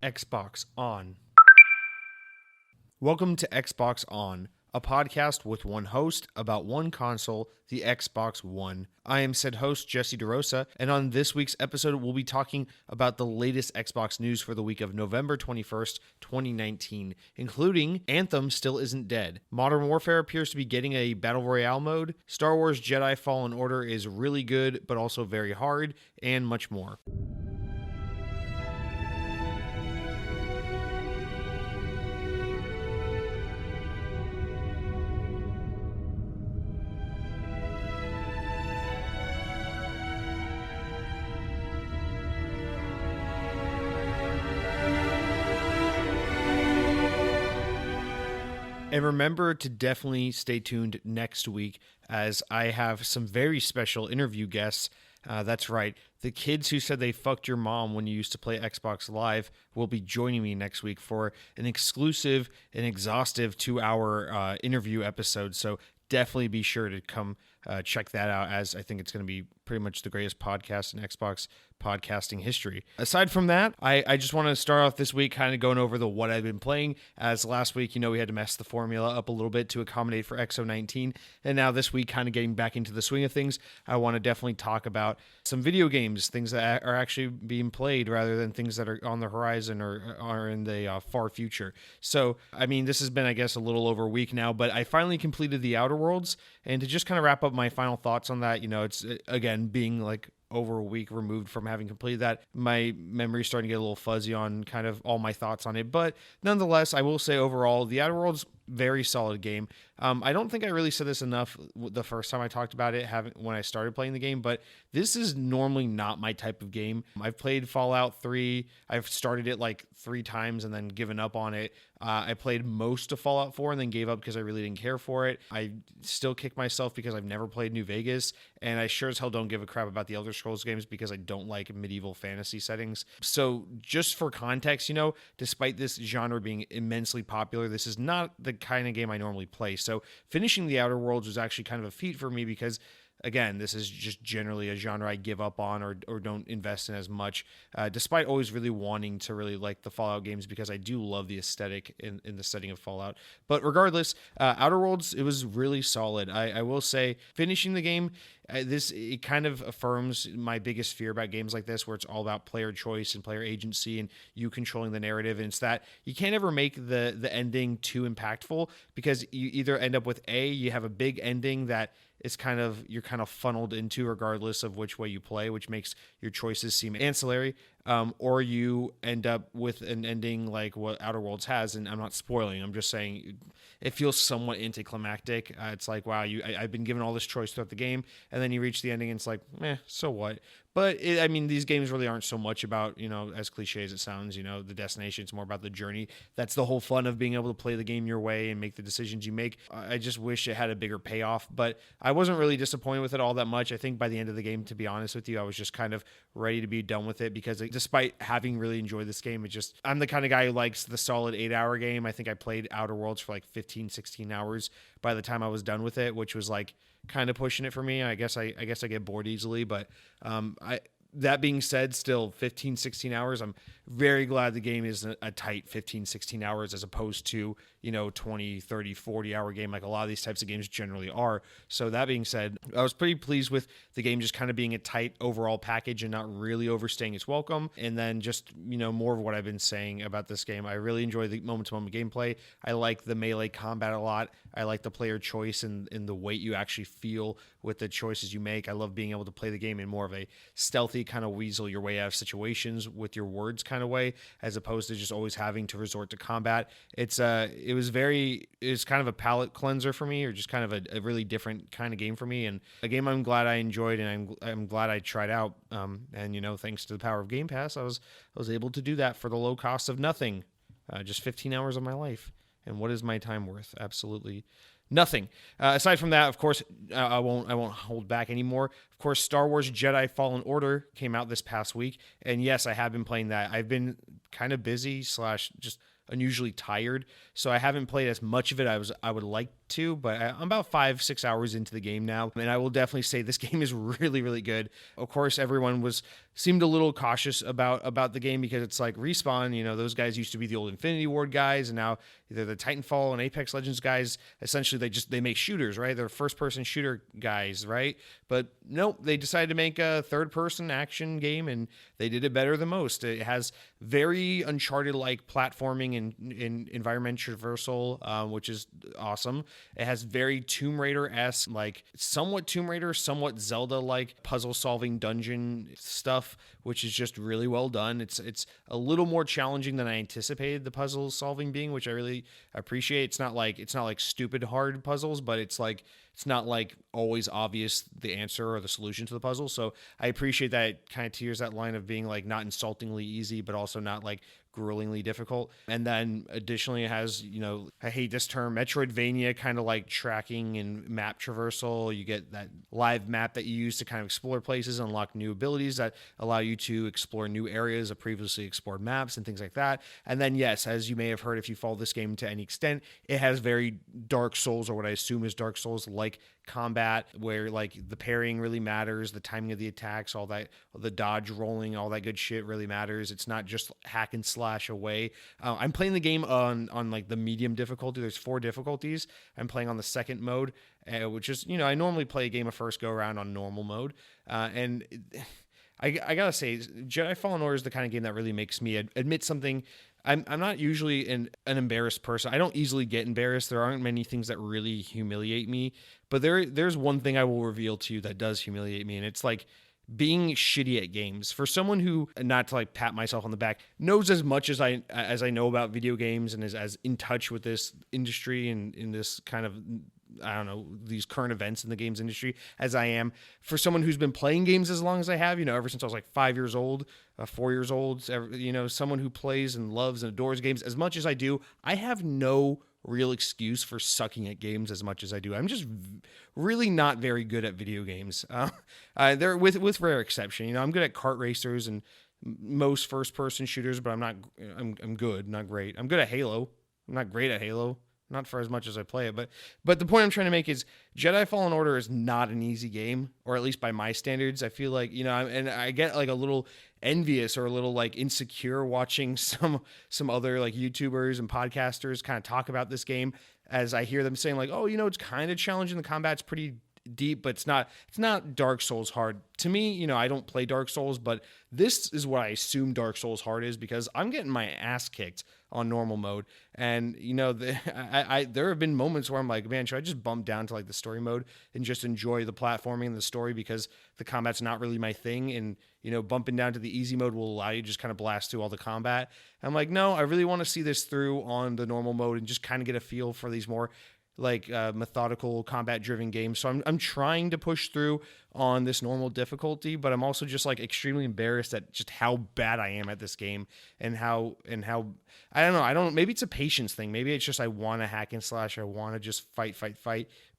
Xbox On. Welcome to Xbox On, a podcast with one host about one console, the Xbox One. I am said host, Jesse DeRosa, and on this week's episode, we'll be talking about the latest Xbox news for the week of November 21st, 2019, including Anthem still isn't dead, Modern Warfare appears to be getting a Battle Royale mode, Star Wars Jedi Fallen Order is really good, but also very hard, and much more. And remember to definitely stay tuned next week as I have some very special interview guests. That's right. The kids who said they fucked your mom when you used to play Xbox Live will be joining me next week for an exclusive and exhaustive 2-hour interview episode. So definitely be sure to come check that out, as I think it's going to be pretty much the greatest podcast in Xbox podcasting history. Aside from that, I just want to start off this week kind of going over the what I've been playing, as last week, we had to mess the formula up a little bit to accommodate for XO19, and now this week kind of getting back into the swing of things, I want to definitely talk about some video games, things that are actually being played rather than things that are on the horizon or are in the far future. So, this has been, I guess, a little over a week now, but I finally completed the Outer Worlds, and to just kind of wrap up my final thoughts on that, it's, again, being like over a week removed from having completed that, my memory's starting to get a little fuzzy on kind of all my thoughts on it. But nonetheless, I will say overall, the Outer Worlds, very solid game. I don't think I really said this enough the first time I talked about it when I started playing the game, but this is normally not my type of game. I've played Fallout 3. I've started it like 3 times and then given up on it. I played most of Fallout 4 and then gave up because I really didn't care for it. I still kick myself because I've never played New Vegas, and I sure as hell don't give a crap about the Elder Scrolls games because I don't like medieval fantasy settings. So just for context, despite this genre being immensely popular, this is not the kind of game I normally play. So finishing the Outer Worlds was actually kind of a feat for me because, again, this is just generally a genre I give up on or don't invest in as much, despite always really wanting to really like the Fallout games because I do love the aesthetic in the setting of Fallout. But regardless, Outer Worlds, it was really solid. I will say, finishing the game, it kind of affirms my biggest fear about games like this, where it's all about player choice and player agency and you controlling the narrative. And it's that you can't ever make the ending too impactful because you either end up with you have a big ending that is you're kind of funneled into regardless of which way you play, which makes your choices seem ancillary, or you end up with an ending like what Outer Worlds has, and I'm not spoiling, I'm just saying it feels somewhat anticlimactic. It's like, wow, I've been given all this choice throughout the game, and then you reach the ending and it's like, so what? But these games really aren't so much about, as cliche as it sounds, the destination. It's more about the journey. That's the whole fun of being able to play the game your way and make the decisions you make. I just wish it had a bigger payoff, but I wasn't really disappointed with it all that much. I think by the end of the game, to be honest with you, I was just kind of ready to be done with it because despite having really enjoyed this game, I'm the kind of guy who likes the solid 8-hour game. I think I played Outer Worlds for like 15, 16 hours by the time I was done with it, which was like kind of pushing it for me. I guess I get bored easily, but that being said, still 15, 16 hours, I'm very glad the game is a tight 15, 16 hours as opposed to, 20, 30, 40-hour game like a lot of these types of games generally are. So that being said, I was pretty pleased with the game just kind of being a tight overall package and not really overstaying its welcome. And then just, more of what I've been saying about this game. I really enjoy the moment-to-moment gameplay. I like the melee combat a lot. I like the player choice and the weight you actually feel with the choices you make. I love being able to play the game in more of a stealthy kind of weasel your way out of situations with your words kind of way, as opposed to just always having to resort to combat. It was kind of a palate cleanser for me, or just kind of a really different kind of game for me, and a game I'm glad I enjoyed and I'm glad I tried out. And thanks to the power of Game Pass, I was able to do that for the low cost of nothing, just 15 hours of my life. And what is my time worth? Absolutely nothing. Aside from that, of course, I won't hold back anymore. Of course, Star Wars Jedi Fallen Order came out this past week, and yes, I have been playing that. I've been kind of busy / just unusually tired, so I haven't played as much of it I would like to, but I'm about 5-6 hours into the game now, and I will definitely say this game is really, really good. Of course, everyone seemed a little cautious about the game because it's like Respawn, those guys used to be the old Infinity Ward guys, and now they're the Titanfall and Apex Legends guys. Essentially, they make shooters, right? They're first-person shooter guys, right? But nope, they decided to make a third-person action game, and they did it better than most. It has very Uncharted-like platforming and environment traversal, which is awesome. It has very Tomb Raider-esque, like somewhat Tomb Raider, somewhat Zelda-like puzzle-solving dungeon stuff, which is just really well done. It's a little more challenging than I anticipated the puzzle solving being, which I really appreciate. It's not like stupid hard puzzles, but it's not like always obvious the answer or the solution to the puzzle. So I appreciate that it kind of tears that line of being like not insultingly easy, but also not like gruelingly difficult. And then additionally it has, I hate this term, Metroidvania kind of like tracking and map traversal. You get that live map that you use to kind of explore places, unlock new abilities that allow you to explore new areas of previously explored maps and things like that. And then yes, as you may have heard, if you follow this game to any extent, it has very Dark Souls, or what I assume is Dark Souls like combat, where like the parrying really matters, the timing of the attacks, all that, the dodge rolling, all that good shit really matters. It's not just hack and slash away. I'm playing the game on like the medium difficulty. There's 4 difficulties. I'm playing on the second mode, which is, I normally play a game of first go around on normal mode, and I gotta say, Jedi Fallen Order is the kind of game that really makes me admit something. I'm not usually an embarrassed person. I don't easily get embarrassed. There aren't many things that really humiliate me, but there's one thing I will reveal to you that does humiliate me, and it's like being shitty at games. For someone who, not to like pat myself on the back, knows as much as I know about video games and is as in touch with this industry and in this kind of, I don't know, these current events in the games industry as I am, for someone who's been playing games as long as I have, ever since I was like 5 years old, 4 years old, someone who plays and loves and adores games as much as I do, I have no real excuse for sucking at games as much as I do. I'm just really not very good at video games. They're with rare exception. I'm good at kart racers and most first-person shooters, but I'm good, not great. I'm good at Halo. I'm not great at Halo. Not for as much as I play it, but the point I'm trying to make is Jedi Fallen Order is not an easy game, or at least by my standards. I feel like, and I get like a little envious or a little like insecure watching some other like YouTubers and podcasters kind of talk about this game, as I hear them saying like, oh, it's kind of challenging. The combat's pretty deep, but it's not Dark Souls hard. To me, I don't play Dark Souls, but this is what I assume Dark Souls hard is, because I'm getting my ass kicked on normal mode. And, there have been moments where I'm like, man, should I just bump down to like the story mode and just enjoy the platforming and the story, because the combat's not really my thing. And, bumping down to the easy mode will allow you to just kind of blast through all the combat. I'm like, no, I really want to see this through on the normal mode and just kind of get a feel for these more like methodical combat driven games. So I'm trying to push through on this normal difficulty, but I'm also just like extremely embarrassed at just how bad I am at this game, and how I don't know, maybe it's a patience thing. Maybe it's just I want to hack and slash, I want to just fight,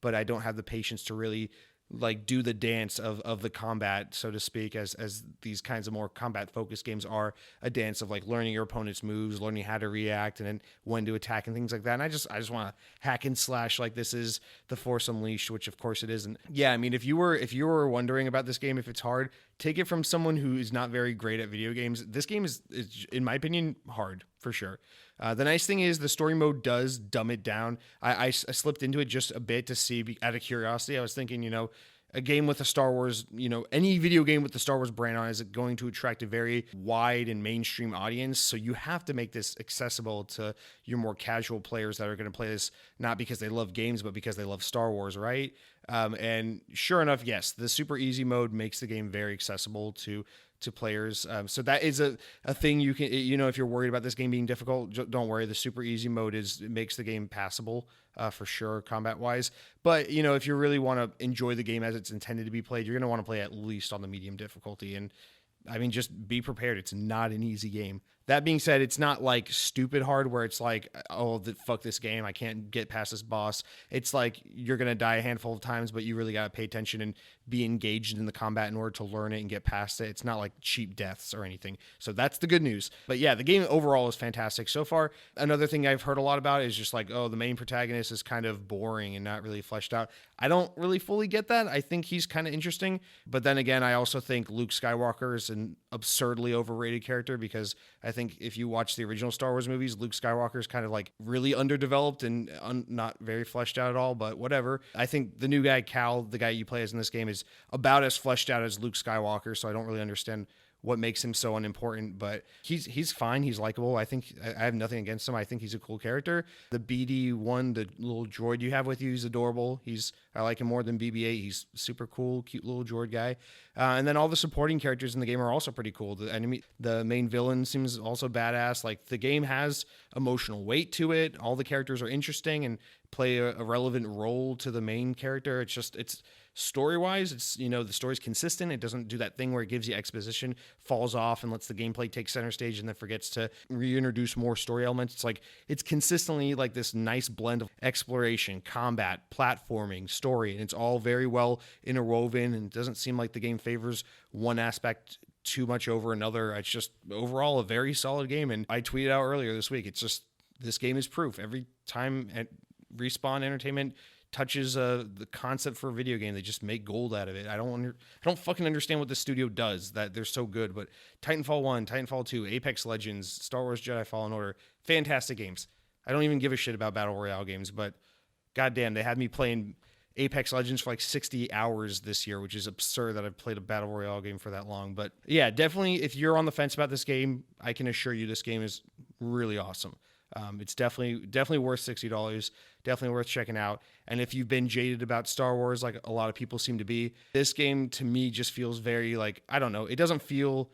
but I don't have the patience to really like do the dance of the combat, so to speak, as these kinds of more combat focused games are a dance of like learning your opponent's moves, learning how to react, and then when to attack and things like that. And I just want to hack and slash like this is the Force Unleashed, which of course it isn't. Yeah, I mean, if you were wondering about this game, if it's hard, take it from someone who is not very great at video games. This game is in my opinion hard for sure. The nice thing is the story mode does dumb it down. I slipped into it just a bit to see, out of curiosity. I was thinking, a game with a Star Wars, any video game with the Star Wars brand on is going to attract a very wide and mainstream audience. So you have to make this accessible to your more casual players that are going to play this not because they love games, but because they love Star Wars, right? And sure enough, yes, the super easy mode makes the game very accessible to players. So that is a thing you can, if you're worried about this game being difficult, don't worry. The super easy mode makes the game passable for sure, combat wise. But, if you really want to enjoy the game as it's intended to be played, you're going to want to play at least on the medium difficulty. And I mean, just be prepared. It's not an easy game. That being said, it's not like stupid hard where it's like, oh, fuck this game, I can't get past this boss. It's like you're going to die a handful of times, but you really got to pay attention and be engaged in the combat in order to learn it and get past it. It's not like cheap deaths or anything. So that's the good news. But yeah, the game overall is fantastic so far. Another thing I've heard a lot about is just like, oh, the main protagonist is kind of boring and not really fleshed out. I don't really fully get that. I think he's kind of interesting. But then again, I also think Luke Skywalker is an absurdly overrated character, because I think if you watch the original Star Wars movies, Luke Skywalker is kind of like really underdeveloped and not very fleshed out at all, but whatever. I think the new guy, Cal, the guy you play as in this game, is about as fleshed out as Luke Skywalker, so I don't really understand what makes him so unimportant, but he's fine. He's likable. I think I have nothing against him. I think he's a cool character. The BD1, the little droid you have with you, he's adorable. I like him more than BB-8. He's super cool, cute little droid guy. And then all the supporting characters in the game are also pretty cool. The main villain seems also badass. Like, the game has emotional weight to it. All the characters are interesting and play a relevant role to the main character. It's story-wise, the story's consistent. It doesn't do that thing where it gives you exposition, falls off, and lets the gameplay take center stage and then forgets to reintroduce more story elements. It's like, it's consistently like this nice blend of exploration, combat, platforming, story, and it's all very well interwoven, and it doesn't seem like the game favors one aspect too much over another. It's just overall a very solid game, and I tweeted out earlier this week, it's just, this game is proof. Every time at Respawn Entertainment touches the concept for a video game, they just make gold out of it. I don't fucking understand what the studio does, that they're so good. But Titanfall 1, Titanfall 2, Apex Legends, Star Wars Jedi Fallen Order, fantastic games. I don't even give a shit about Battle Royale games, but goddamn, they had me playing Apex Legends for like 60 hours this year, which is absurd that I've played a Battle Royale game for that long. But yeah, definitely, if you're on the fence about this game, I can assure you this game is really awesome. It's definitely worth $60, definitely worth checking out. And if you've been jaded about Star Wars, like a lot of people seem to be, this game to me just feels very like, I don't know, it doesn't feel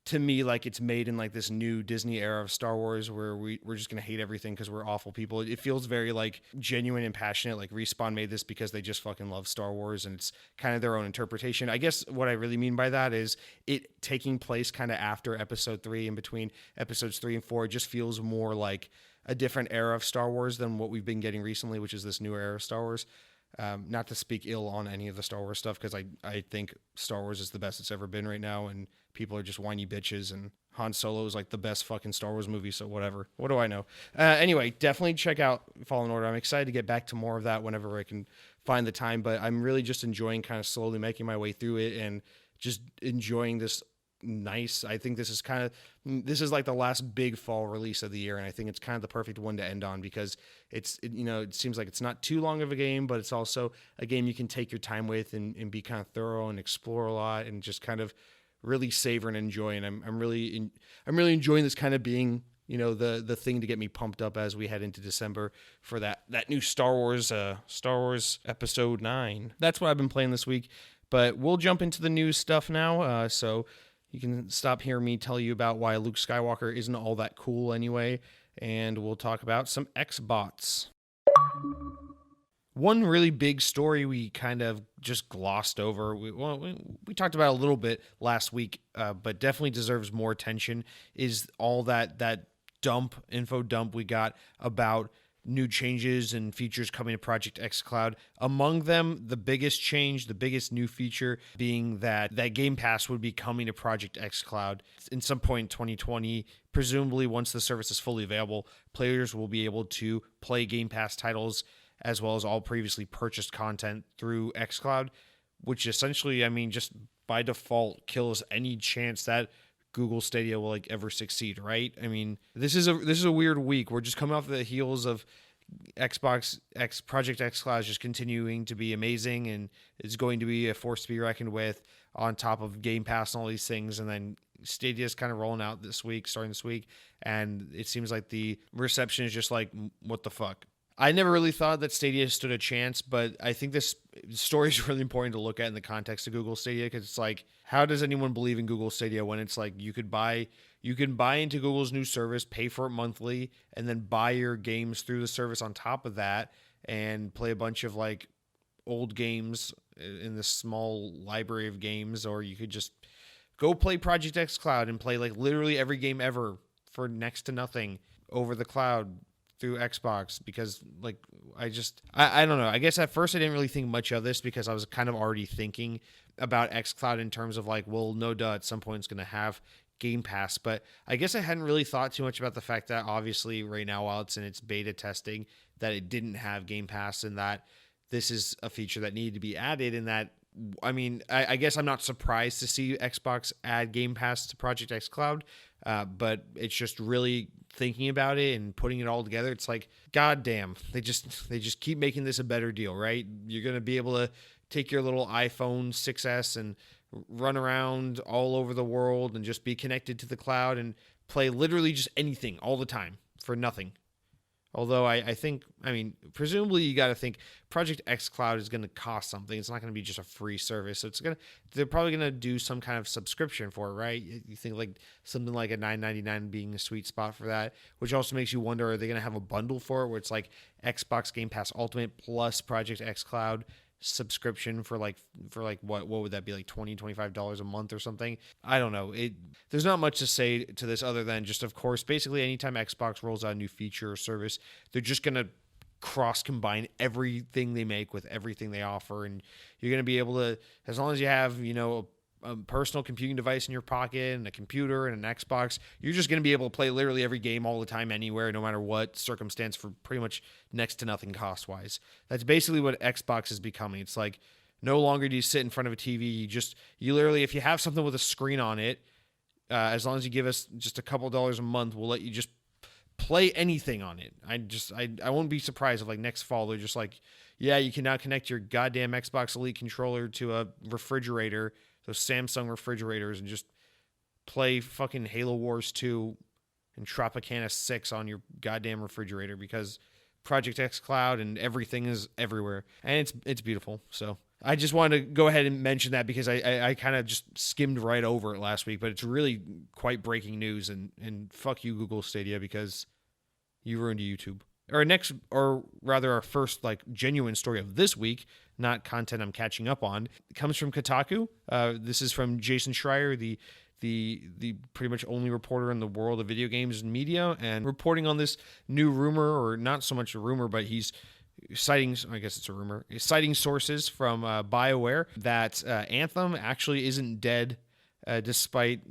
to me like it's made in like this new Disney era of Star Wars where we're just going to hate everything because we're awful people. It feels very like genuine and passionate. Like Respawn made this because they just fucking love Star Wars, and it's kind of their own interpretation. I guess what I really mean by that is it taking place kind of after episode 3 and between episodes 3 and 4. It just feels more like a different era of Star Wars than what we've been getting recently, which is this new era of Star Wars. Not to speak ill on any of the Star Wars stuff, because I think Star Wars is the best it's ever been right now, and people are just whiny bitches, and Han Solo is like the best fucking Star Wars movie, so whatever. What do I know? Anyway, definitely check out Fallen Order. I'm excited to get back to more of that whenever I can find the time, but I'm really just enjoying kind of slowly making my way through it and just enjoying this nice. I think this is like the last big fall release of the year, and I think it's kind of the perfect one to end on, because it seems like it's not too long of a game, but it's also a game you can take your time with and be kind of thorough and explore a lot and just kind of really savor and enjoy. And I'm really enjoying this kind of being, the thing to get me pumped up as we head into December for that new Star Wars Episode 9. That's what I've been playing this week. But we'll jump into the news stuff now. So you can stop hearing me tell you about why Luke Skywalker isn't all that cool anyway, and we'll talk about some Xbots. One really big story we kind of just glossed over, we talked about a little bit last week, but definitely deserves more attention, is all that info dump we got about new changes and features coming to Project xCloud. Among them, the biggest change, the biggest new feature being that Game Pass would be coming to Project xCloud in some point in 2020. Presumably, once the service is fully available, players will be able to play Game Pass titles as well as all previously purchased content through xCloud, which essentially, just by default kills any chance that Google Stadia will ever succeed, right? This is a weird week. We're just coming off the heels of Project xCloud just continuing to be amazing, and it's going to be a force to be reckoned with on top of Game Pass and all these things. And then Stadia is kind of rolling out starting this week, and it seems like the reception is just like, what the fuck? I never really thought that Stadia stood a chance, but I think this story is really important to look at in the context of Google Stadia, because it's like, how does anyone believe in Google Stadia when it's like you can buy into Google's new service, pay for it monthly, and then buy your games through the service on top of that and play a bunch of like old games in this small library of games, or you could just go play Project xCloud and play like literally every game ever for next to nothing over the cloud through Xbox, because like I don't know. I guess at first I didn't really think much of this because I was kind of already thinking about xCloud in terms of like, well, no duh, at some point it's going to have Game Pass, but I guess I hadn't really thought too much about the fact that obviously right now, while it's in its beta testing, that it didn't have Game Pass, and that this is a feature that needed to be added. And that, I mean, I guess I'm not surprised to see Xbox add Game Pass to Project xCloud, but it's just really thinking about it and putting it all together. It's like, goddamn, they just keep making this a better deal, right? You're gonna be able to take your little iPhone 6S and run around all over the world and just be connected to the cloud and play literally just anything all the time for nothing. Although I think, I mean, presumably you got to think Project xCloud is going to cost something. It's not going to be just a free service. So they're probably going to do some kind of subscription for it, right? You think like something like a $9.99 being a sweet spot for that, which also makes you wonder, are they going to have a bundle for it where it's like Xbox Game Pass Ultimate plus Project xCloud subscription for what would that be, like $25 a month or something? I don't know. There's not much to say to this other than just, of course, basically anytime Xbox rolls out a new feature or service, they're just going to cross combine everything they make with everything they offer, and you're going to be able to, as long as you have, a personal computing device in your pocket and a computer and an Xbox, you're just going to be able to play literally every game all the time, anywhere, no matter what circumstance, for pretty much next to nothing cost-wise. That's basically what Xbox is becoming. It's like, no longer do you sit in front of a TV. You literally, if you have something with a screen on it, as long as you give us just a couple dollars a month, we'll let you just play anything on it. I won't be surprised if like next fall they're just like, yeah, you can now connect your goddamn Xbox Elite controller to a refrigerator, those Samsung refrigerators, and just play fucking Halo Wars 2 and Tropicana 6 on your goddamn refrigerator, because Project xCloud and everything is everywhere. And it's beautiful. So I just wanted to go ahead and mention that because I kind of just skimmed right over it last week, but it's really quite breaking news, and fuck you, Google Stadia, because you ruined YouTube. Our first like genuine story of this week, not content I'm catching up on, it comes from Kotaku. This is from Jason Schreier, the pretty much only reporter in the world of video games and media, and reporting on this new rumor, or not so much a rumor, but he's citing, I guess it's a rumor, citing sources from BioWare that Anthem actually isn't dead, despite,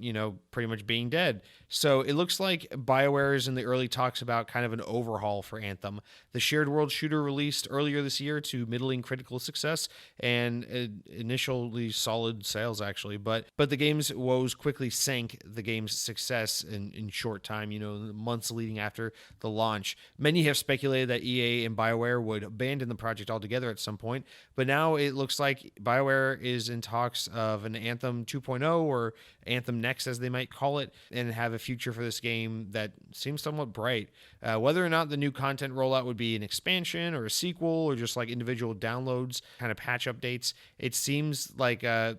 pretty much being dead. So it looks like BioWare is in the early talks about kind of an overhaul for Anthem. The shared world shooter released earlier this year to middling critical success and initially solid sales, actually. But the game's woes quickly sank the game's success in short time, the months leading after the launch. Many have speculated that EA and BioWare would abandon the project altogether at some point, but now it looks like BioWare is in talks of an Anthem 2.0, or Anthem Next, as they might call it, and have a future for this game that seems somewhat bright. Whether or not the new content rollout would be an expansion or a sequel or just like individual downloads, kind of patch updates, it seems like that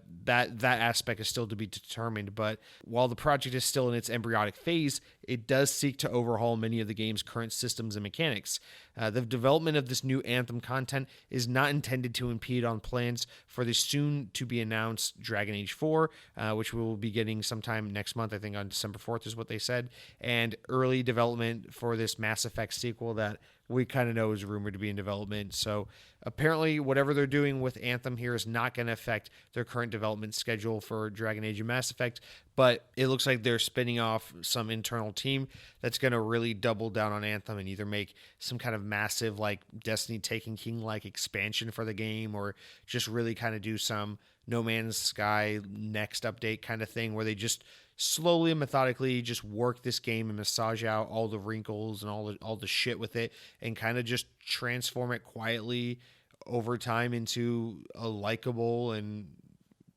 aspect is still to be determined. But while the project is still in its embryonic phase, it does seek to overhaul many of the game's current systems and mechanics. The development of this new Anthem content is not intended to impede on plans for the soon-to-be-announced Dragon Age 4, which we will be getting sometime next month, I think on December 4th is what they said, and early development for this Mass Effect sequel that we kind of know is rumored to be in development. So apparently whatever they're doing with Anthem here is not going to affect their current development schedule for Dragon Age and Mass Effect, but it looks like they're spinning off some internal team that's going to really double down on Anthem and either make some kind of massive like Destiny Taken King-like expansion for the game, or just really kind of do some No Man's Sky next update kind of thing where they just slowly and methodically just work this game and massage out all the wrinkles and all the shit with it, and kind of just transform it quietly over time into a likable and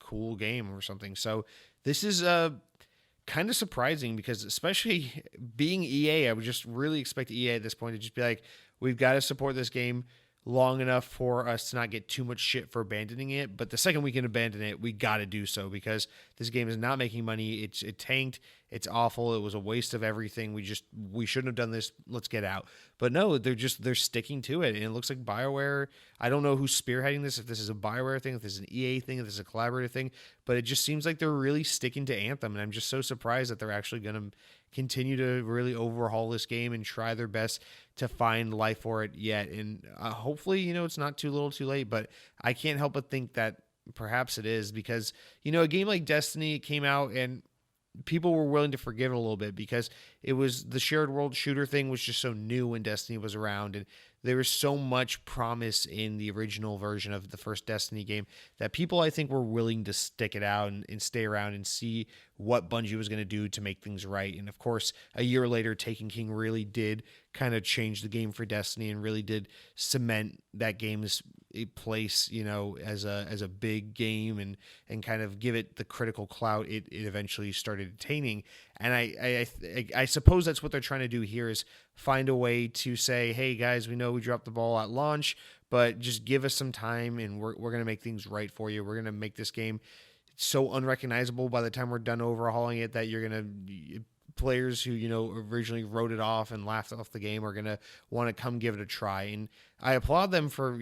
cool game or something. So this is kind of surprising, because especially being EA, I would just really expect EA at this point to just be like, we've got to support this game long enough for us to not get too much shit for abandoning it. But the second we can abandon it, we got to do so, because this game is not making money. It tanked. It's awful. It was a waste of everything. We shouldn't have done this. Let's get out. But no, they're sticking to it. And it looks like BioWare, I don't know who's spearheading this, if this is a BioWare thing, if this is an EA thing, if this is a collaborative thing, but it just seems like they're really sticking to Anthem. And I'm just so surprised that they're actually going to continue to really overhaul this game and try their best to find life for it yet. And hopefully, it's not too little too late, but I can't help but think that perhaps it is, because, a game like Destiny came out and people were willing to forgive it a little bit because it was the shared world shooter thing was just so new when Destiny was around, and there was so much promise in the original version of the first Destiny game that people, I think, were willing to stick it out and stay around and see what Bungie was going to do to make things right. And of course, a year later, Taken King really did kind of change the game for Destiny and really did cement that game's place, as a big game and kind of give it the critical clout it eventually started attaining. And I suppose that's what they're trying to do here, is find a way to say, hey guys, we know we dropped the ball at launch, but just give us some time and we're going to make things right for you. We're going to make this game so unrecognizable by the time we're done overhauling it that you're going to, players who, originally wrote it off and laughed off the game are going to want to come give it a try. And I applaud them for,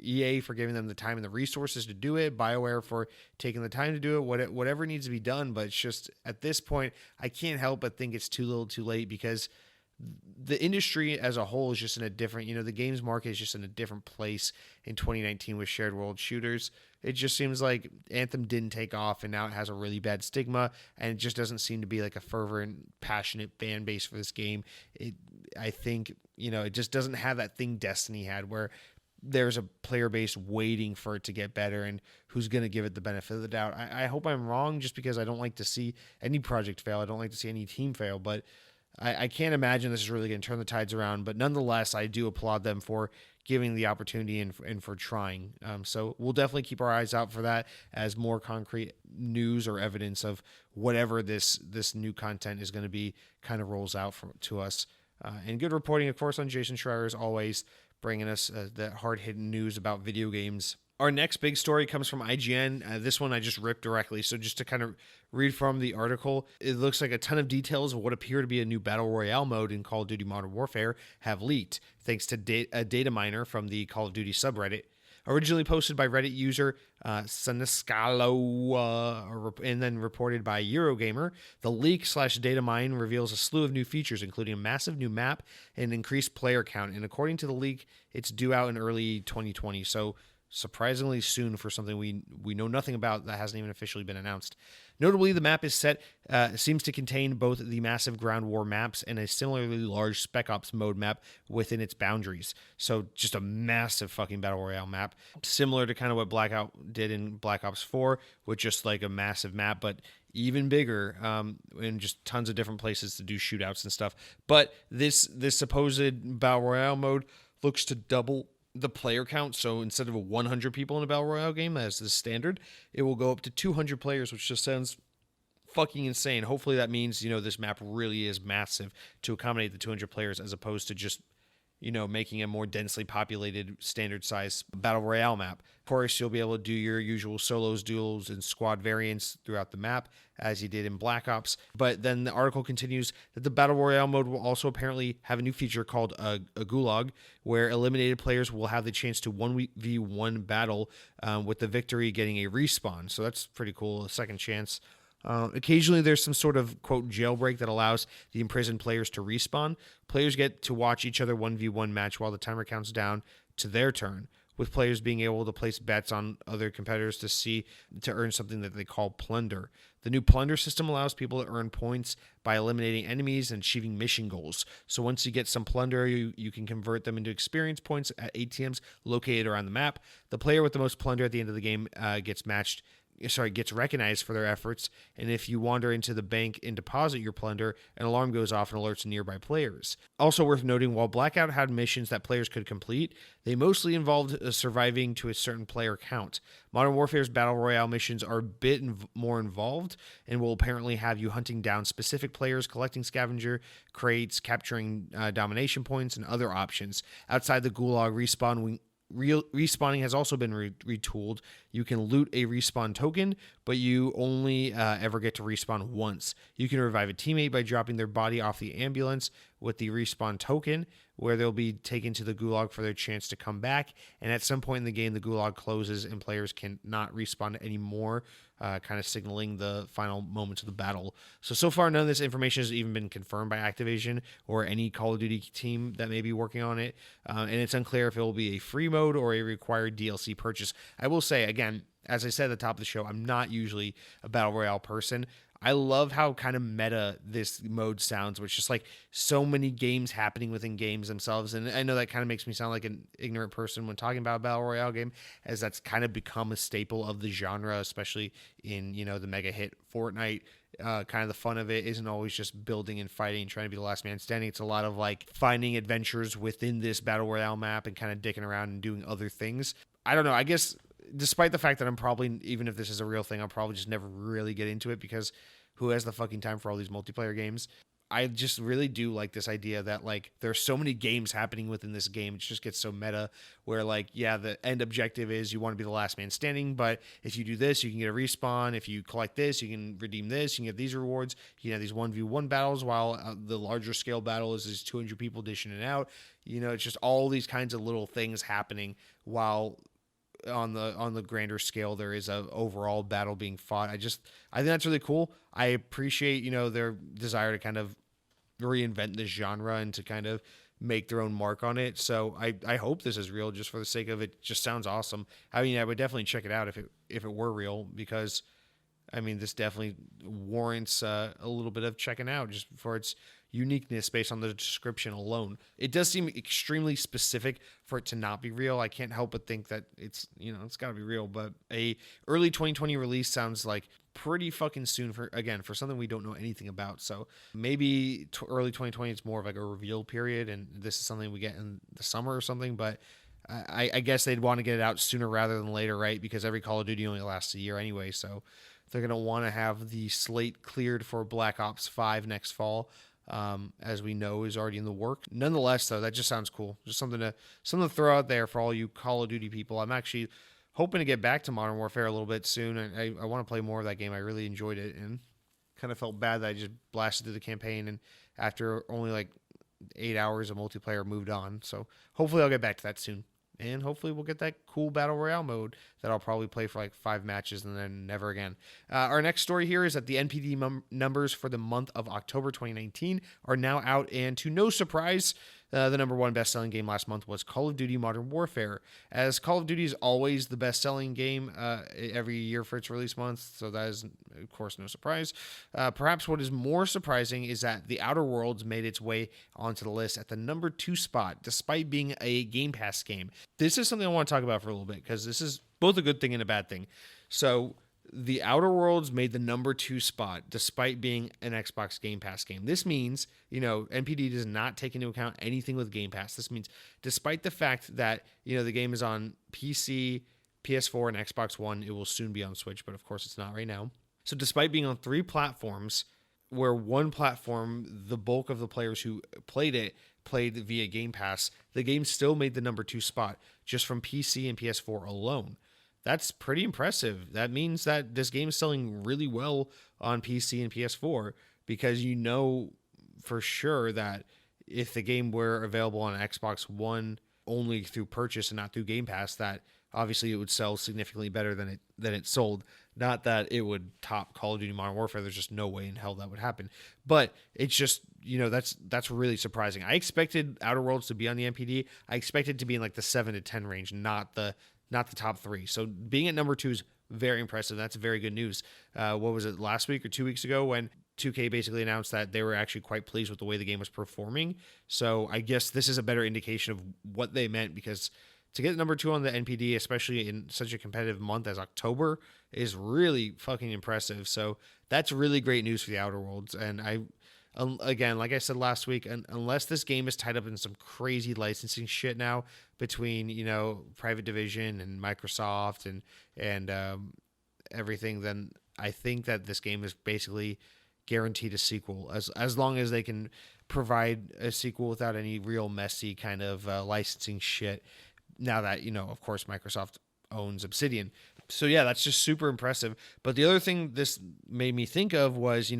EA for giving them the time and the resources to do it, BioWare for taking the time to do it, whatever needs to be done. But it's just, at this point, I can't help but think it's too little too late, because the industry as a whole is just in a different, the games market is just in a different place in 2019 with shared world shooters. It just seems like Anthem didn't take off, and now it has a really bad stigma, and it just doesn't seem to be like a fervent, passionate fan base for this game. I think, it just doesn't have that thing Destiny had, where there's a player base waiting for it to get better and who's going to give it the benefit of the doubt. I hope I'm wrong, just because I don't like to see any project fail. I don't like to see any team fail, but I can't imagine this is really going to turn the tides around. But nonetheless, I do applaud them for giving the opportunity and for trying. So we'll definitely keep our eyes out for that as more concrete news or evidence of whatever this new content is going to be kind of rolls out to us. And good reporting, of course, on Jason Schreier, as always, bringing us that hard-hitting news about video games. Our next big story comes from IGN. This one I just ripped directly. So just to kind of read from the article, it looks like a ton of details of what appear to be a new Battle Royale mode in Call of Duty Modern Warfare have leaked, thanks to a data miner from the Call of Duty subreddit. Originally posted by Reddit user Saniscalo and then reported by Eurogamer, the leak/data mine reveals a slew of new features, including a massive new map and increased player count. And according to the leak, it's due out in early 2020. So surprisingly soon for something we know nothing about that hasn't even officially been announced. Notably, the map seems to contain both the massive ground war maps and a similarly large Spec Ops mode map within its boundaries. So just a massive fucking Battle Royale map, similar to kind of what Blackout did in Black Ops 4, with just like a massive map, but even bigger, and just tons of different places to do shootouts and stuff. But this supposed Battle Royale mode looks to double the player count. So instead of 100 people in a Battle Royale game, as the standard, it will go up to 200 players, which just sounds fucking insane. Hopefully that means, this map really is massive to accommodate the 200 players, as opposed to just, making a more densely populated standard size Battle Royale map. Of course, you'll be able to do your usual solos, duels, and squad variants throughout the map, as you did in Black Ops. But then the article continues that the Battle Royale mode will also apparently have a new feature called a gulag, where eliminated players will have the chance to 1v1 battle, with the victory getting a respawn. So that's pretty cool, a second chance. Occasionally there's some sort of, quote, jailbreak that allows the imprisoned players to respawn. Players get to watch each other 1v1 match while the timer counts down to their turn, with players being able to place bets on other competitors to earn something that they call plunder. The new plunder system allows people to earn points by eliminating enemies and achieving mission goals. So once you get some plunder, you can convert them into experience points at ATMs located around the map. The player with the most plunder at the end of the game gets recognized for their efforts, and if you wander into the bank and deposit your plunder, an alarm goes off and alerts nearby players. Also worth noting, while Blackout had missions that players could complete, they mostly involved surviving to a certain player count. Modern Warfare's Battle Royale missions are a bit more involved and will apparently have you hunting down specific players, collecting scavenger crates, capturing domination points, and other options. Outside the Gulag respawning has also been retooled. You can loot a respawn token, but you only ever get to respawn once. You can revive a teammate by dropping their body off the ambulance with the respawn token, where they'll be taken to the gulag for their chance to come back. And at some point in the game, the gulag closes and players can not respawn anymore, kind of signaling the final moments of the battle. So far, none of this information has even been confirmed by Activision or any Call of Duty team that may be working on it. And it's unclear if it will be a free mode or a required DLC purchase. I will say, again, as I said at the top of the show, I'm not usually a Battle Royale person. I love how kind of meta this mode sounds, where it's just like so many games happening within games themselves. And I know that kind of makes me sound like an ignorant person when talking about a Battle Royale game, as that's kind of become a staple of the genre, especially in, the mega hit Fortnite. Kind of the fun of it isn't always just building and fighting and trying to be the last man standing. It's a lot of like finding adventures within this Battle Royale map and kind of dicking around and doing other things. I don't know. I guess despite the fact that I'm probably, even if this is a real thing, I'll probably just never really get into it, because who has the fucking time for all these multiplayer games? I just really do like this idea that like there's so many games happening within this game. It just gets so meta where like, yeah, the end objective is you want to be the last man standing, but if you do this, you can get a respawn. If you collect this, you can redeem this. You can get these rewards. You can have these 1v1 battles, while the larger scale battle is these 200 people dishing it out. It's just all these kinds of little things happening, while on the grander scale there is a overall battle being fought. I think that's really cool. I appreciate their desire to kind of reinvent this genre and to kind of make their own mark on it. So I hope this is real, just for the sake of it. Just sounds awesome. I mean, I would definitely check it out if it were real, because I mean, this definitely warrants a little bit of checking out just for its uniqueness based on the description alone. It does seem extremely specific for it to not be real. I can't help but think that it's got to be real, but a early 2020 release sounds like pretty fucking soon for something we don't know anything about. So maybe early 2020 it's more of like a reveal period, and this is something we get in the summer or something, but I guess they'd want to get it out sooner rather than later, right? Because every Call of Duty only lasts a year anyway, so they're going to want to have the slate cleared for Black Ops 5 next fall. As we know, is already in the work. Nonetheless, though, that just sounds cool. Just something to throw out there for all you Call of Duty people. I'm actually hoping to get back to Modern Warfare a little bit soon. I want to play more of that game. I really enjoyed it, and kind of felt bad that I just blasted through the campaign, and after only like 8 hours of multiplayer, moved on. So hopefully I'll get back to that soon. And hopefully we'll get that cool Battle Royale mode that I'll probably play for like 5 matches and then never again. Our next story here is that the NPD numbers for the month of October 2019 are now out. And to no surprise, the number one best-selling game last month was Call of Duty Modern Warfare. As Call of Duty is always the best-selling game every year for its release month, so that is, of course, no surprise. Perhaps what is more surprising is that The Outer Worlds made its way onto the list at the number 2 spot, despite being a Game Pass game. This is something I want to talk about for a little bit, because this is both a good thing and a bad thing. So The Outer Worlds made the number 2 spot despite being an Xbox Game Pass game. This means, NPD does not take into account anything with Game Pass. This means despite the fact that, the game is on PC, PS4, and Xbox One, it will soon be on Switch, but of course it's not right now. So despite being on 3 platforms, where one platform, the bulk of the players who played it played via Game Pass, the game still made the number 2 spot just from PC and PS4 alone. That's pretty impressive. That means that this game is selling really well on PC and PS4, because for sure that if the game were available on Xbox One only through purchase and not through Game Pass, that obviously it would sell significantly better than it sold. Not that it would top Call of Duty Modern Warfare. There's just no way in hell that would happen. But it's just, that's really surprising. I expected Outer Worlds to be on the NPD. I expected it to be in like the 7 to 10 range, not the top 3. So being at number 2 is very impressive. That's very good news. What was it, last week or 2 weeks ago, when 2K basically announced that they were actually quite pleased with the way the game was performing. So I guess this is a better indication of what they meant, because to get number 2 on the NPD, especially in such a competitive month as October, is really fucking impressive. So that's really great news for the Outer Worlds. And again, like I said last week, unless this game is tied up in some crazy licensing shit now between, Private Division and Microsoft and everything, then I think that this game is basically guaranteed a sequel, as long as they can provide a sequel without any real messy kind of licensing shit. Now that, of course, Microsoft owns Obsidian. So yeah, that's just super impressive. But the other thing this made me think of was,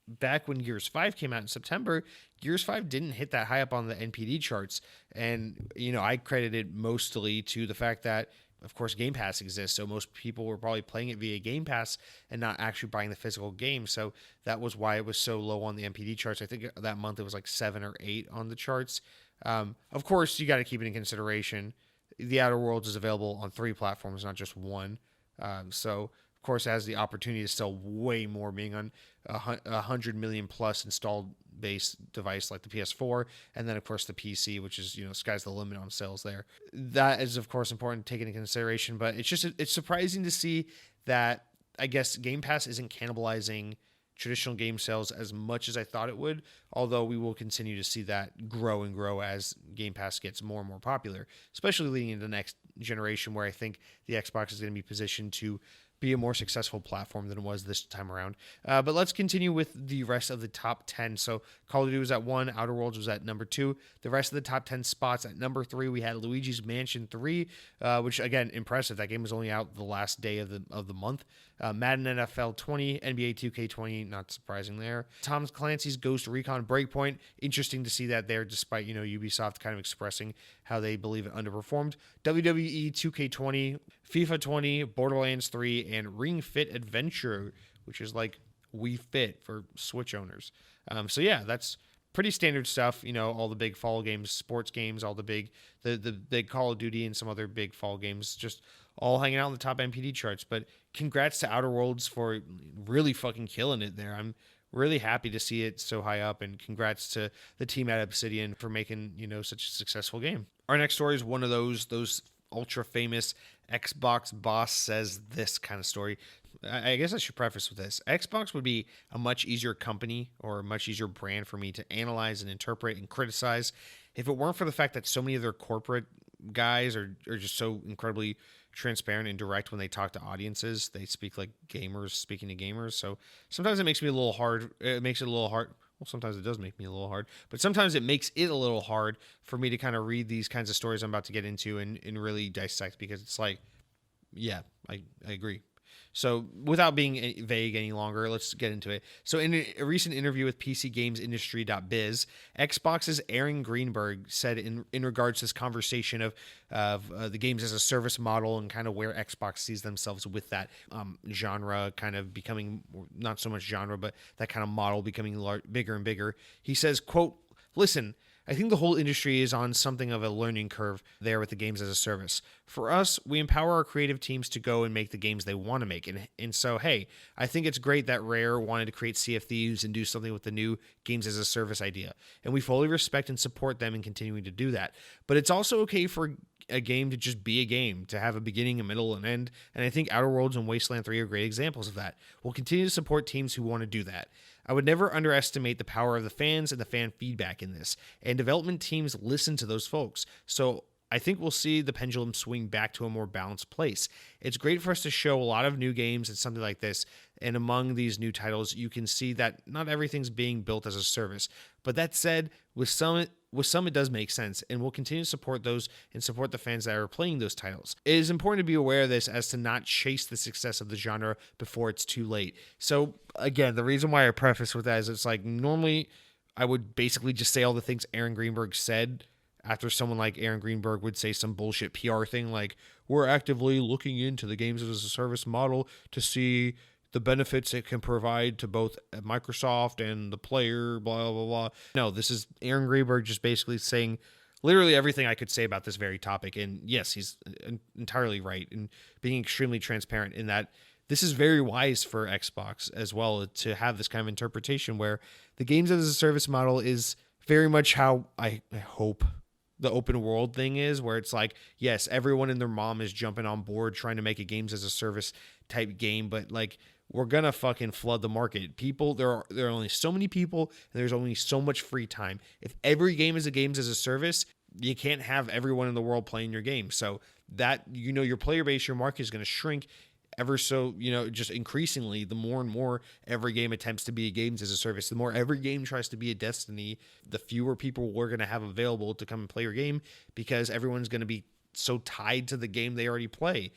back when Gears 5 came out in September, Gears 5 didn't hit that high up on the NPD charts. And, I credit it mostly to the fact that, of course, Game Pass exists. So most people were probably playing it via Game Pass and not actually buying the physical game. So that was why it was so low on the NPD charts. I think that month it was like 7 or 8 on the charts. Of course, you got to keep it in consideration. The Outer Worlds is available on 3 platforms, not just one. So, of course, it has the opportunity to sell way more, being on 100 million plus installed base device like the PS4, and then, of course, the PC, which is, sky's the limit on sales there. That is, of course, important to take into consideration, but it's surprising to see that, I guess, Game Pass isn't cannibalizing traditional game sales as much as I thought it would, although we will continue to see that grow and grow as Game Pass gets more and more popular, especially leading into the next generation, where I think the Xbox is going to be positioned to be a more successful platform than it was this time around. But let's continue with the rest of the top 10. So Call of Duty was at 1, Outer Worlds was at number 2. The rest of the top 10 spots, at number 3, we had Luigi's Mansion 3, which, again, impressive. That game was only out the last day of the month. Madden NFL 20, NBA 2K20, not surprising there. Tom Clancy's Ghost Recon Breakpoint, interesting to see that there, despite, Ubisoft kind of expressing how they believe it underperformed. WWE 2K20, FIFA 20, Borderlands 3, and Ring Fit Adventure, which is like Wii Fit for Switch owners. So yeah, that's pretty standard stuff. All the big fall games, sports games, all the big Call of Duty and some other big fall games, just all hanging out on the top NPD charts. But congrats to Outer Worlds for really fucking killing it there. I'm really happy to see it so high up, and congrats to the team at Obsidian for making, such a successful game. Our next story is one of those ultra famous Xbox boss says this kind of story. I guess I should preface with this. Xbox would be a much easier company or a much easier brand for me to analyze and interpret and criticize if it weren't for the fact that so many of their corporate guys are just so incredibly transparent and direct when they talk to audiences. They speak like gamers speaking to gamers. So sometimes it makes me a little hard. It makes it a little hard. Well, sometimes it does make me a little hard, but sometimes it makes it a little hard for me to kind of read these kinds of stories I'm about to get into and really dissect, because it's like, yeah, I agree. So without being vague any longer, let's get into it. So in a recent interview with PCGamesIndustry.biz, Xbox's Aaron Greenberg said in regards to this conversation of the games as a service model and kind of where Xbox sees themselves with that genre kind of becoming, not so much genre, but that kind of model becoming bigger and bigger. He says, quote, "Listen, I think the whole industry is on something of a learning curve there with the games as a service. For us, we empower our creative teams to go and make the games they want to make. And so, hey, I think it's great that Rare wanted to create Sea of Thieves and do something with the new games as a service idea. And we fully respect and support them in continuing to do that. But it's also okay for a game to just be a game, to have a beginning, a middle, and end. And I think Outer Worlds and Wasteland 3 are great examples of that. We'll continue to support teams who want to do that. I would never underestimate the power of the fans and the fan feedback in this, and development teams listen to those folks. So I think we'll see the pendulum swing back to a more balanced place. It's great for us to show a lot of new games and something like this, and among these new titles, you can see that not everything's being built as a service. But that said, with some it does make sense, and we'll continue to support those and support the fans that are playing those titles. It is important to be aware of this as to not chase the success of the genre before it's too late. So again, the reason why I preface with that is it's like, normally I would basically just say all the things Aaron Greenberg said after someone like Aaron Greenberg would say some bullshit PR thing like, we're actively looking into the games as a service model to see the benefits it can provide to both Microsoft and the player, blah, blah, blah. No, this is Aaron Greenberg just basically saying literally everything I could say about this very topic. And yes, he's entirely right in being extremely transparent in that this is very wise for Xbox as well to have this kind of interpretation where the games as a service model is very much how I hope the open world thing is, where it's like, yes, everyone and their mom is jumping on board trying to make a games as a service type game, but like, we're gonna fucking flood the market. People, there are only so many people, and there's only so much free time. If every game is a games as a service, you can't have everyone in the world playing your game. So that, your player base, your market is gonna shrink ever so, just increasingly. The more and more every game attempts to be a games as a service, the more every game tries to be a Destiny, the fewer people we're gonna have available to come and play your game, because everyone's gonna be so tied to the game they already play.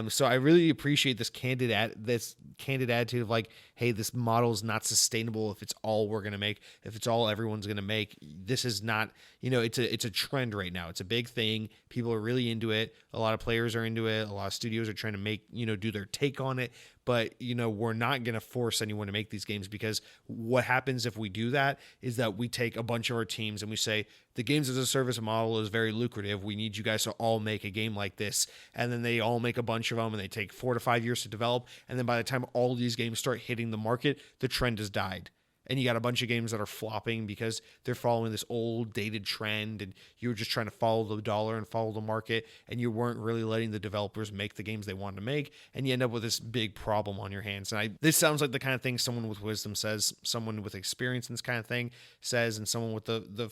So I really appreciate this candid attitude of like, hey, this model is not sustainable if it's all we're gonna make, if it's all everyone's gonna make. This is not, it's a trend right now. It's a big thing. People are really into it. A lot of players are into it. A lot of studios are trying to make, do their take on it. But, we're not going to force anyone to make these games, because what happens if we do that is that we take a bunch of our teams and we say, the games as a service model is very lucrative. We need you guys to all make a game like this. And then they all make a bunch of them, and they take 4 to 5 years to develop. And then by the time all these games start hitting the market, the trend has died. And you got a bunch of games that are flopping because they're following this old dated trend, and you were just trying to follow the dollar and follow the market, and you weren't really letting the developers make the games they wanted to make, and you end up with this big problem on your hands. And this sounds like the kind of thing someone with wisdom says, someone with experience in this kind of thing says, and someone with the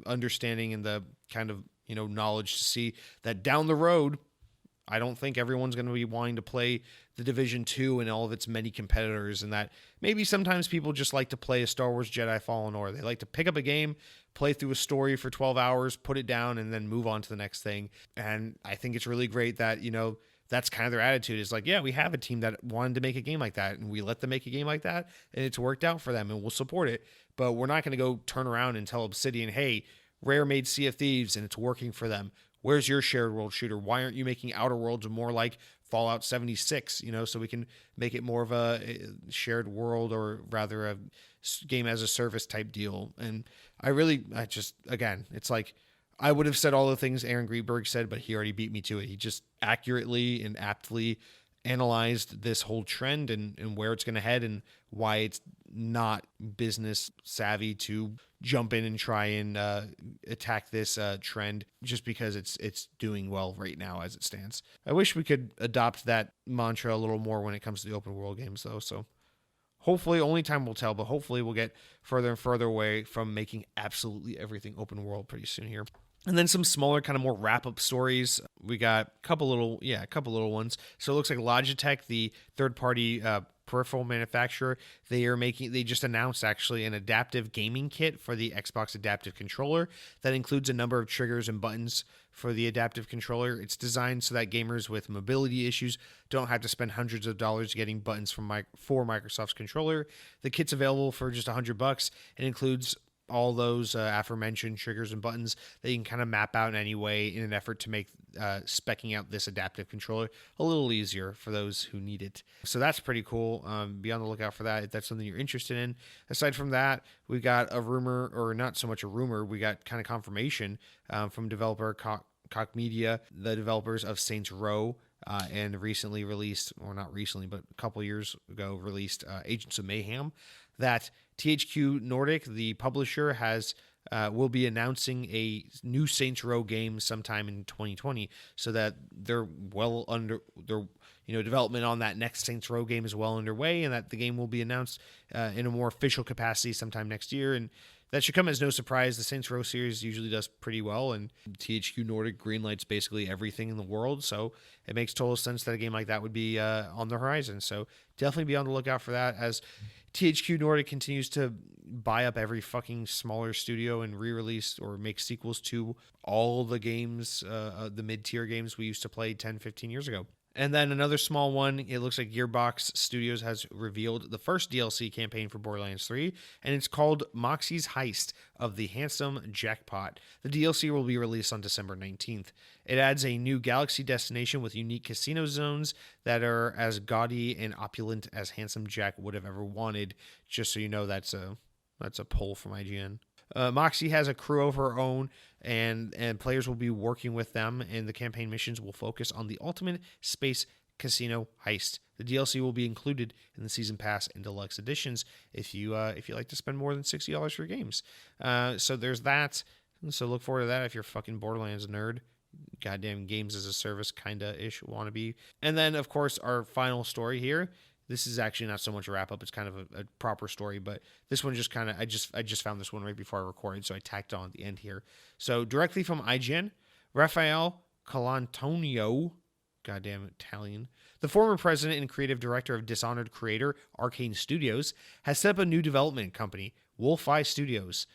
understanding and the kind of knowledge to see that down the road, I don't think everyone's going to be wanting to play the Division 2 and all of its many competitors, and that maybe sometimes people just like to play a Star Wars Jedi Fallen Order. They like to pick up a game, play through a story for 12 hours, put it down, and then move on to the next thing. And I think it's really great that, that's kind of their attitude, is like, yeah, we have a team that wanted to make a game like that, and we let them make a game like that, and it's worked out for them, and we'll support it. But we're not going to go turn around and tell Obsidian, hey, Rare made Sea of Thieves, and it's working for them. Where's your shared world shooter? Why aren't you making Outer Worlds more like Fallout 76, so we can make it more of a shared world, or rather a game as a service type deal? And again, it's like, I would have said all the things Aaron Greenberg said, but he already beat me to it. He just accurately and aptly analyzed this whole trend and where it's going to head, and why it's not business savvy to jump in and try and attack this trend just because it's doing well right now as it stands. I wish we could adopt that mantra a little more when it comes to the open world games, though. So hopefully, only time will tell, but hopefully we'll get further and further away from making absolutely everything open world pretty soon here. And then some smaller, kind of more wrap-up stories. We got a couple little ones. So it looks like Logitech, the third-party peripheral manufacturer, they just announced actually an adaptive gaming kit for the Xbox Adaptive Controller that includes a number of triggers and buttons for the adaptive controller. It's designed so that gamers with mobility issues don't have to spend hundreds of dollars getting buttons for Microsoft's controller. The kit's available for just $100 and includes all those aforementioned triggers and buttons that you can kind of map out in any way, in an effort to make speccing out this adaptive controller a little easier for those who need it. So that's pretty cool. Be on the lookout for that if that's something you're interested in. Aside from that, we got a rumor, or not so much a rumor, we got kind of confirmation from developer Koch Media, the developers of Saints Row, and recently released, or not recently, but a couple years ago released Agents of Mayhem, that THQ Nordic, the publisher, will be announcing a new Saints Row game sometime in 2020, so that they're development on that next Saints Row game is well underway, and that the game will be announced in a more official capacity sometime next year. And that should come as no surprise. The Saints Row series usually does pretty well, and THQ Nordic greenlights basically everything in the world, so it makes total sense that a game like that would be on the horizon. So definitely be on the lookout for that, as THQ Nordic continues to buy up every fucking smaller studio and re-release or make sequels to all the games, the mid-tier games we used to play 10, 15 years ago. And then another small one, it looks like Gearbox Studios has revealed the first DLC campaign for Borderlands 3, and it's called Moxie's Heist of the Handsome Jackpot. The DLC will be released on December 19th. It adds a new galaxy destination with unique casino zones that are as gaudy and opulent as Handsome Jack would have ever wanted. Just so you know, that's a poll from IGN. Moxie has a crew of her own, and players will be working with them, and the campaign missions will focus on the ultimate space casino heist. The DLC will be included in the Season Pass and Deluxe editions if you like to spend more than $60 for games. So there's that. So look forward to that if you're a fucking Borderlands nerd. Goddamn games as a service kinda-ish wannabe. And then, of course, our final story here. This is actually not so much a wrap-up. It's kind of a proper story, but this one just kind of, I just found this one right before I recorded, so I tacked on at the end here. So directly from IGN, Raphael Colantonio, goddamn Italian, the former president and creative director of Dishonored creator Arcane Studios, has set up a new development company, Wolf Eye Studios.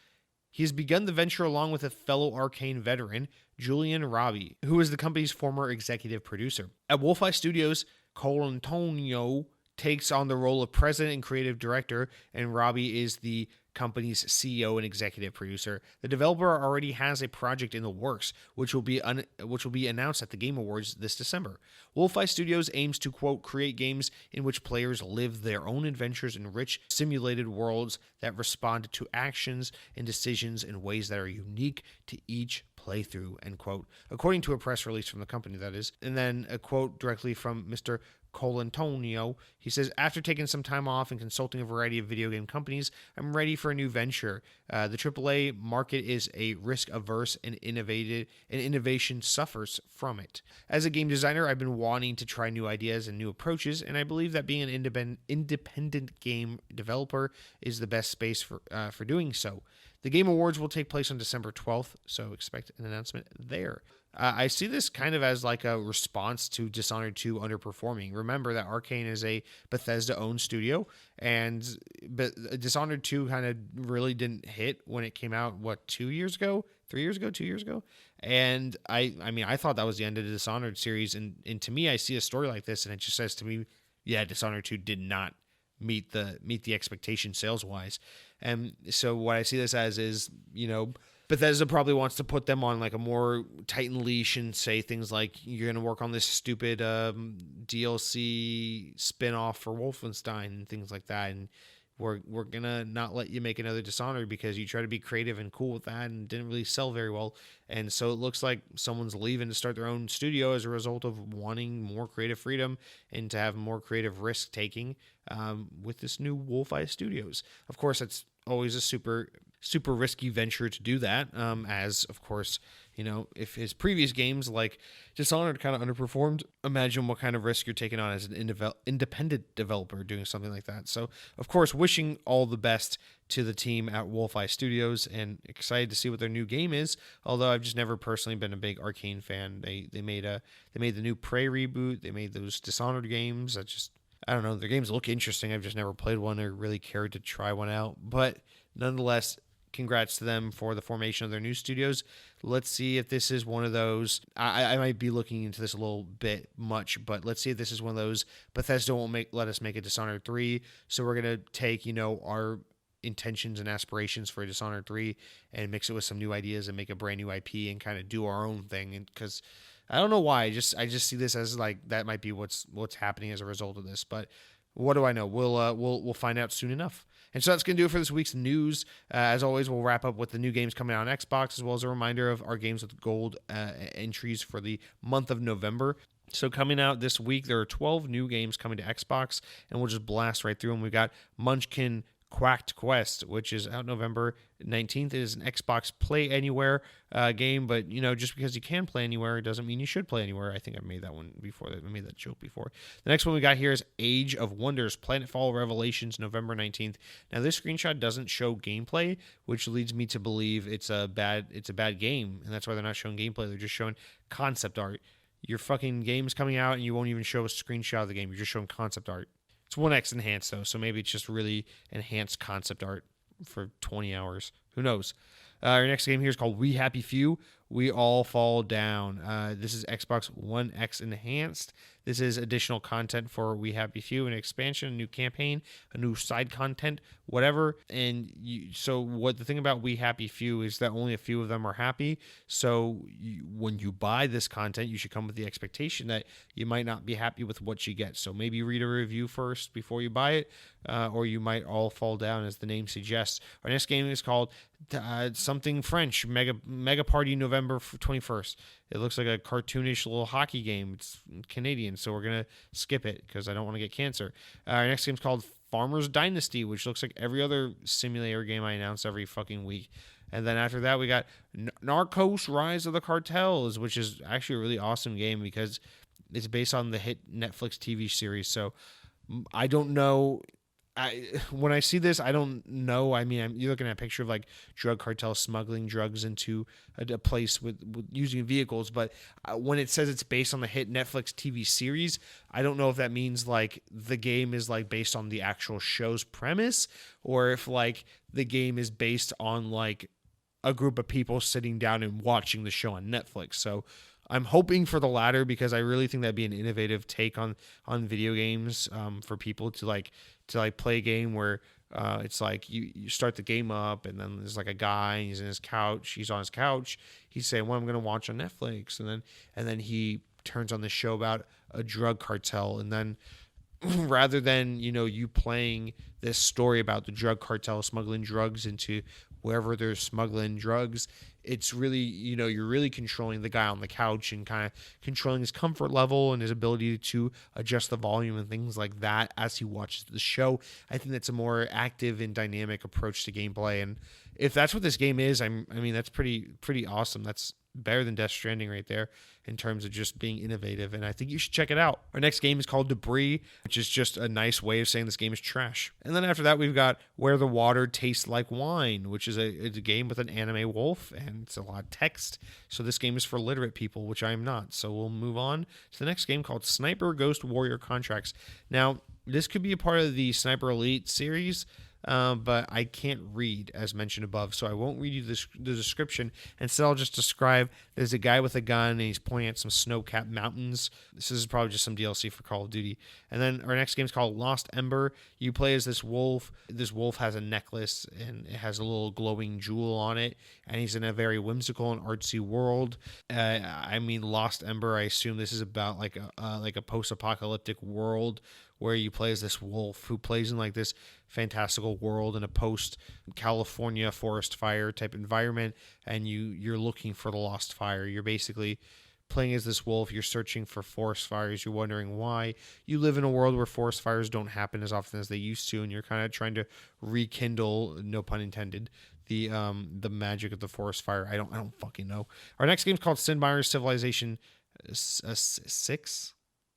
He has begun the venture along with a fellow Arcane veteran, Julian Robbie, who is the company's former executive producer. At Wolfeye Studios, Colantonio takes on the role of president and creative director, and Robbie is the company's CEO and executive producer. The developer already has a project in the works, which will be announced at the Game Awards this December. Wolfeye Studios aims to, quote, create games in which players live their own adventures in rich, simulated worlds that respond to actions and decisions in ways that are unique to each playthrough, end quote, according to a press release from the company, that is. And then a quote directly from Mr. Colantonio. He says, after taking some time off and consulting a variety of video game companies, I'm ready for a new venture. The AAA market is a risk-averse and innovation suffers from it. As a game designer, I've been wanting to try new ideas and new approaches, and I believe that being an independent game developer is the best space for doing so. The Game Awards will take place on December 12th, so expect an announcement there. I see this kind of as like a response to Dishonored 2 underperforming. Remember that Arcane is a Bethesda-owned studio, and Dishonored 2 kind of really didn't hit when it came out, 2 years ago? 3 years ago? 2 years ago? And I thought that was the end of the Dishonored series, and to me, I see a story like this, and it just says to me, yeah, Dishonored 2 did not meet the expectation sales-wise. And so what I see this as is, Bethesda probably wants to put them on like a more tightened leash and say things like, you're going to work on this stupid DLC spin-off for Wolfenstein and things like that, and we're going to not let you make another Dishonored because you try to be creative and cool with that and didn't really sell very well. And so it looks like someone's leaving to start their own studio as a result of wanting more creative freedom and to have more creative risk-taking with this new Wolfeye Studios. Of course, it's always a super risky venture to do that, as, of course, if his previous games like Dishonored kind of underperformed, imagine what kind of risk you're taking on as an independent developer doing something like that. So, of course, wishing all the best to the team at Wolfeye Studios and excited to see what their new game is, although I've just never personally been a big Arcane fan. They made the new Prey reboot, they made those Dishonored games. I don't know, their games look interesting. I've just never played one or really cared to try one out, but nonetheless, congrats to them for the formation of their new studios. Let's see if this is one of those. I might be looking into this a little bit much, but let's see if this is one of those. Bethesda won't let us make a Dishonored 3, so we're going to take, our intentions and aspirations for Dishonored 3 and mix it with some new ideas and make a brand new IP and kind of do our own thing. And because I don't know why, I just see this as like that might be what's happening as a result of this. But what do I know? We'll find out soon enough. And so that's going to do it for this week's news. As always, we'll wrap up with the new games coming out on Xbox, as well as a reminder of our games with gold entries for the month of November. So coming out this week, there are 12 new games coming to Xbox, and we'll just blast right through them. We've got Munchkin Quacked Quest, which is out November 19th. It is an Xbox Play Anywhere game, but just because you can play anywhere doesn't mean you should play anywhere. I think I made that one before. I made that joke before. The next one we got here is Age of Wonders, Planetfall Revelations, November 19th. Now this screenshot doesn't show gameplay, which leads me to believe it's a bad game, and that's why they're not showing gameplay. They're just showing concept art. Your fucking game's coming out and you won't even show a screenshot of the game. You're just showing concept art. It's 1x enhanced, though, so maybe it's just really enhanced concept art for 20 hours. Who knows? Our next game here is called We Happy Few. We All Fall Down. This is Xbox One X enhanced. This is additional content for We Happy Few, an expansion, a new campaign, a new side content, whatever. And so what the thing about We Happy Few is that only a few of them are happy. So when you buy this content, you should come with the expectation that you might not be happy with what you get. So maybe read a review first before you buy it, or you might all fall down, as the name suggests. Our next game is called something French, Mega Party November 21st. It looks like a cartoonish little hockey game. It's Canadian, so we're going to skip it because I don't want to get cancer. Our next game is called Farmers Dynasty, which looks like every other simulator game I announce every fucking week. And then after that, we got Narcos Rise of the Cartels, which is actually a really awesome game because it's based on the hit Netflix TV series. So I don't know. When I see this, I don't know. I mean, you're looking at a picture of like drug cartels smuggling drugs into a place with using vehicles. But when it says it's based on the hit Netflix TV series, I don't know if that means like the game is like based on the actual show's premise, or if like the game is based on like a group of people sitting down and watching the show on Netflix. So I'm hoping for the latter, because I really think that'd be an innovative take on video games, for people to play a game where it's like you start the game up, and then there's like a guy, and he's on his couch, he's saying, "What I'm going to watch on Netflix," and then he turns on this show about a drug cartel, and then rather than you playing this story about the drug cartel smuggling drugs into wherever they're smuggling drugs, it's really, you're really controlling the guy on the couch and kind of controlling his comfort level and his ability to adjust the volume and things like that as he watches the show. I think that's a more active and dynamic approach to gameplay, and if that's what this game is, I mean that's pretty awesome. That's better than Death Stranding right there in terms of just being innovative, and I think you should check it out. Our next game is called Debris, which is just a nice way of saying this game is trash. And then after that, we've got Where the Water Tastes Like Wine, which is a game with an anime wolf, and it's a lot of text. So this game is for literate people, which I am not. So we'll move on to the next game called Sniper Ghost Warrior Contracts. Now, this could be a part of the Sniper Elite series, but I can't read, as mentioned above, so I won't read you the description. Instead, I'll just describe there's a guy with a gun, and he's pointing at some snow-capped mountains. This is probably just some DLC for Call of Duty. And then our next game is called Lost Ember. You play as this wolf. This wolf has a necklace, and it has a little glowing jewel on it, and he's in a very whimsical and artsy world. Lost Ember, I assume this is about like a post-apocalyptic world where you play as this wolf who plays in like this fantastical world in a post-California forest fire type environment, and you're looking for the lost fire. You're basically playing as this wolf. You're searching for forest fires. You're wondering why. You live in a world where forest fires don't happen as often as they used to, and you're kind of trying to rekindle, no pun intended, the magic of the forest fire. I don't fucking know. Our next game is called Sid Meier's Civilization 6.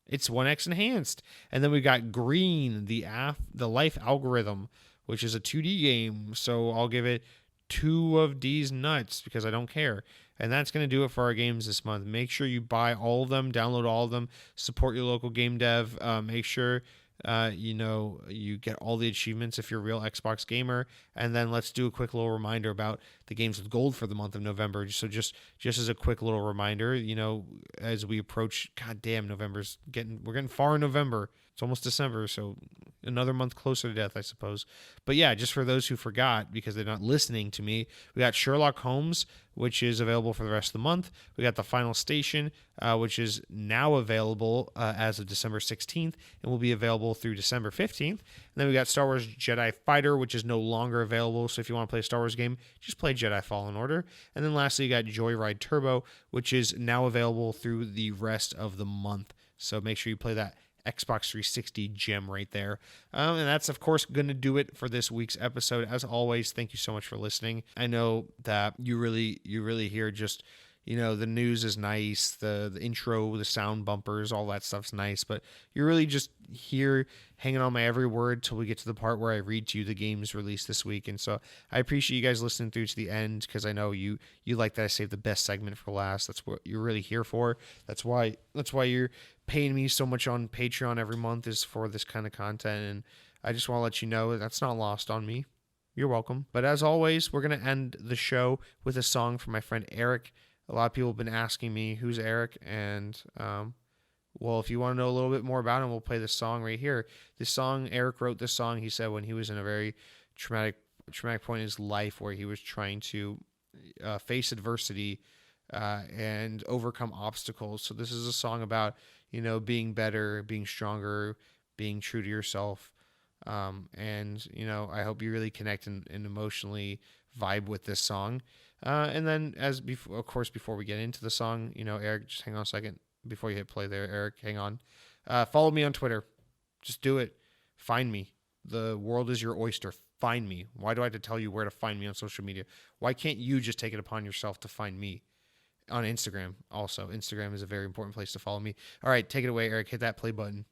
It's 1X enhanced. And then we got Green, the Life Algorithm, which is a 2D game. So I'll give it 2 of D's nuts because I don't care. And that's going to do it for our games this month. Make sure you buy all of them, download all of them, support your local game dev. Make sure you get all the achievements if you're a real Xbox gamer. And then let's do a quick little reminder about the games with gold for the month of November. So just as a quick little reminder, as we approach, goddamn, we're getting far in November. It's almost December, so another month closer to death, I suppose. But yeah, just for those who forgot, because they're not listening to me, we got Sherlock Holmes, which is available for the rest of the month. We got The Final Station, which is now available as of December 16th, and will be available through December 15th. And then we got Star Wars Jedi Fighter, which is no longer available. So if you want to play a Star Wars game, just play Jedi Fallen Order. And then lastly, you got Joyride Turbo, which is now available through the rest of the month. So make sure you play that Xbox 360 gem right there. And that's, of course, going to do it for this week's episode. As always, thank you so much for listening. I know that you really hear just, the news is nice, the intro, the sound bumpers, all that stuff's nice, but you're really just here hanging on my every word till we get to the part where I read to you the games released this week. And so I appreciate you guys listening through to the end, because I know you like that I save the best segment for last. That's what you're really here for. That's why you're paying me so much on Patreon every month, is for this kind of content. And I just want to let you know that's not lost on me. You're welcome. But as always, we're going to end the show with a song from my friend Eric. A lot of people have been asking me, who's Eric? And, well, if you want to know a little bit more about him, we'll play this song right here. This song, Eric wrote this song, he said, when he was in a very traumatic point in his life where he was trying to face adversity and overcome obstacles. So this is a song about, being better, being stronger, being true to yourself. And I hope you really connect and emotionally vibe with this song. And then before we get into the song, Eric, just hang on a second before you hit play there. Eric, hang on. Follow me on Twitter. Just do it. Find me. The world is your oyster. Find me. Why do I have to tell you where to find me on social media? Why can't you just take it upon yourself to find me? On Instagram also. Instagram is a very important place to follow me. All right, take it away, Eric. Hit that play button.